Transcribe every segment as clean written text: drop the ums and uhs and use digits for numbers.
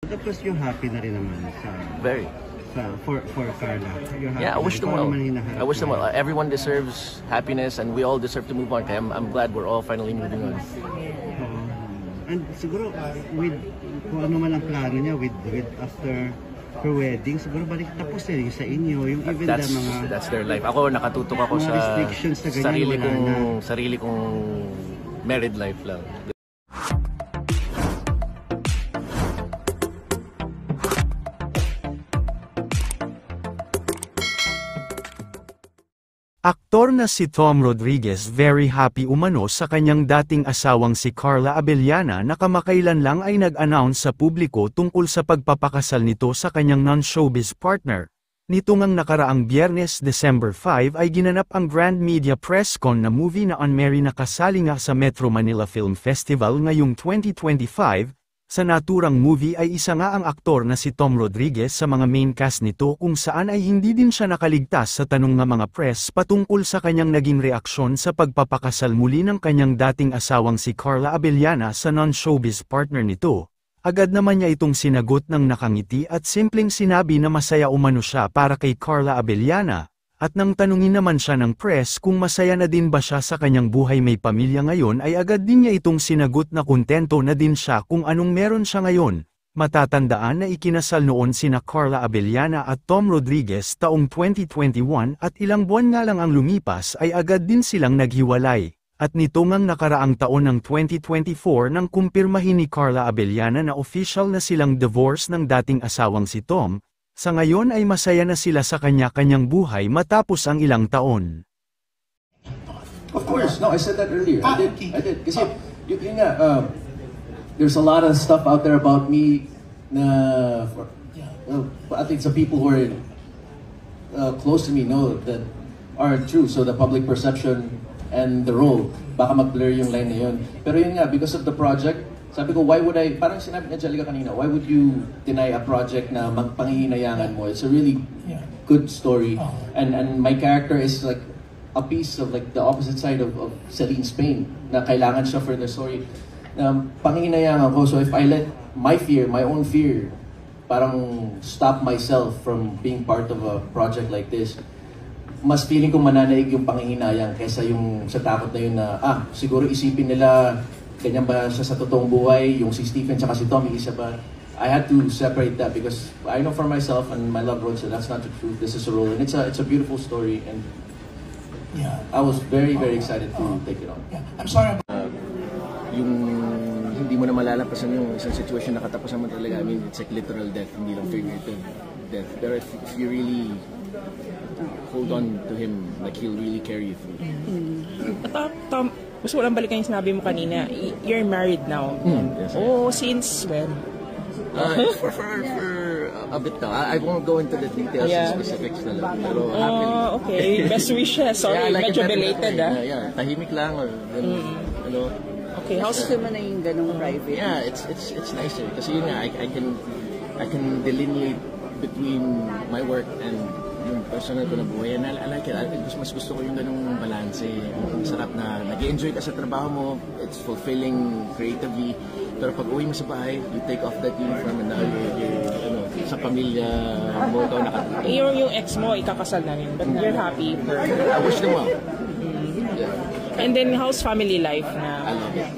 Tapos yung happy na rin naman sa... Very. For Carla. Yeah, I wish them well. I wish them well. Everyone deserves happiness and we all deserve to move on. Kaya I'm glad we're all finally moving on. And siguro, with kung ano man ang plano niya with after her wedding, siguro balik tapos na rin sa inyo. Yung even that's their life. Ako, nakatutok ako sa sarili kong married life lang. Aktor na si Tom Rodriguez very happy umano sa kanyang dating asawang si Carla Abellana na kamakailan lang ay nag-announce sa publiko tungkol sa pagpapakasal nito sa kanyang non-showbiz partner. Nito ngang nakaraang Biyernes, December 5 ay ginanap ang Grand Media Press Con na movie na On Mary na kasali nga sa Metro Manila Film Festival ngayong 2025. Sa naturang movie ay isa nga ang aktor na si Tom Rodriguez sa mga main cast nito kung saan ay hindi din siya nakaligtas sa tanong ng mga press patungkol sa kanyang naging reaksyon sa pagpapakasal muli ng kanyang dating asawang si Carla Abellana sa non-showbiz partner nito. Agad naman niya itong sinagot ng nakangiti at simpleng sinabi na masaya umano siya para kay Carla Abellana. At nang tanungin naman siya ng press kung masaya na din ba siya sa kanyang buhay may pamilya ngayon ay agad din niya itong sinagot na kontento na din siya kung anong meron siya ngayon. Matatandaan na ikinasal noon sina Carla Abellana at Tom Rodriguez taong 2021 at ilang buwan nga lang ang lumipas ay agad din silang naghiwalay. At nito ngang nakaraang taon ng 2024 nang kumpirmahin ni Carla Abellana na official na silang divorce ng dating asawang si Tom. Sa ngayon ay masaya na sila sa kanya-kanyang buhay matapos ang ilang taon. Of course, no, I said that earlier. I did. Kasi, yun nga, there's a lot of stuff out there about me na, I think some people who are close to me know that are true. So the public perception and the role, baka mag-blur yung line na yun. Pero yun nga, because of the project, sabi ko, why would I, parang sinabi ni Angelica kanina, why would you deny a project na pangihinayangan mo? It's a really good story. And my character is like a piece of like the opposite side of Celine Spain, na kailangan siya for the story. Pangihinayangan ko, so if I let my own fear, parang stop myself from being part of a project like this, mas feeling ko mananaig yung panghihinayang kaysa yung sa takot na yun na, siguro isipin nila, ganyan ba siya sa totoong buhay, yung si Stephen tsaka si Tommy, isa ba? I had to separate that because I know for myself and my loved ones that that's not the truth. This is a role and it's a beautiful story and I was very excited to take it on. I'm sorry. Yung hindi mo na malalampasan yung isang situation na katapusan mo talaga. I mean, it's like literal death, hindi lang figurative death. Pero if you really hold on to him, like he'll really carry you through. Tom, gusto ko lang balikan yung sinabi mo kanina. You're married now. Yes, since when? For a bit now. I won't go into the details and specifics na lang. Pero happily. Okay. Best wishes. Sorry, like medyo belated tahimik lang or ano. Okay, how's gusto mo na yung ganung private? Yeah, it's nicer kasi yun nga, I can delineate between my work and yung personal ko na buhay. And I like it. I think mas gusto ko yung ganung balance. Sarap na nag-enjoy ka sa trabaho mo. It's fulfilling creatively. Pero pag uwi mo sa bahay, you take off that uniform and now you're sa pamilya mo ikaw nakatulog. Yung ex mo, ikakasal na rin. But you're happy for... I wish them well. And then, how's family life na? I love it.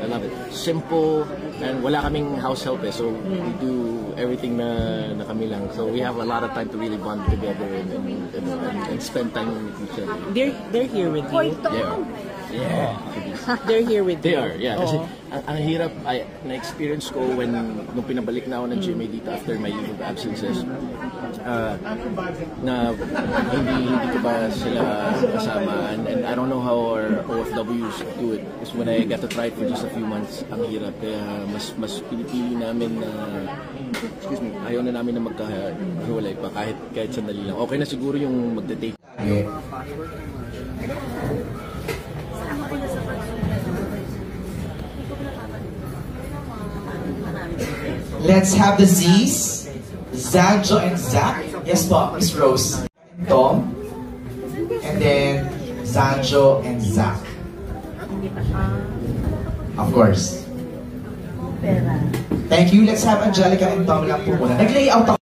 I love it. Simple, and wala kaming house help so we do everything na kami lang. So we have a lot of time to really bond together and spend time with each other. They're here with you? Yeah. They're here with you? They are, yeah. Kasi ang hirap, na-experience ko nung pinabalik na ako ng GMA dito after my leave of absences, na hindi ko pa sila kasama and I don't know how our OFWs do it because when I got to try it for just a few months, ang hirap. Kaya mas pinipili namin na ayaw na namin na magkahiwalay pa kahit sandali lang. Okay na siguro yung magte-take. Let's have the Z's, Zanjo and Zach. Yes po, Miss Rose. Tom. And then Zanjo and Zach. Of course. pera. Thank you. Let's have Angelica and Tom lang po muna. Nag-layout ako.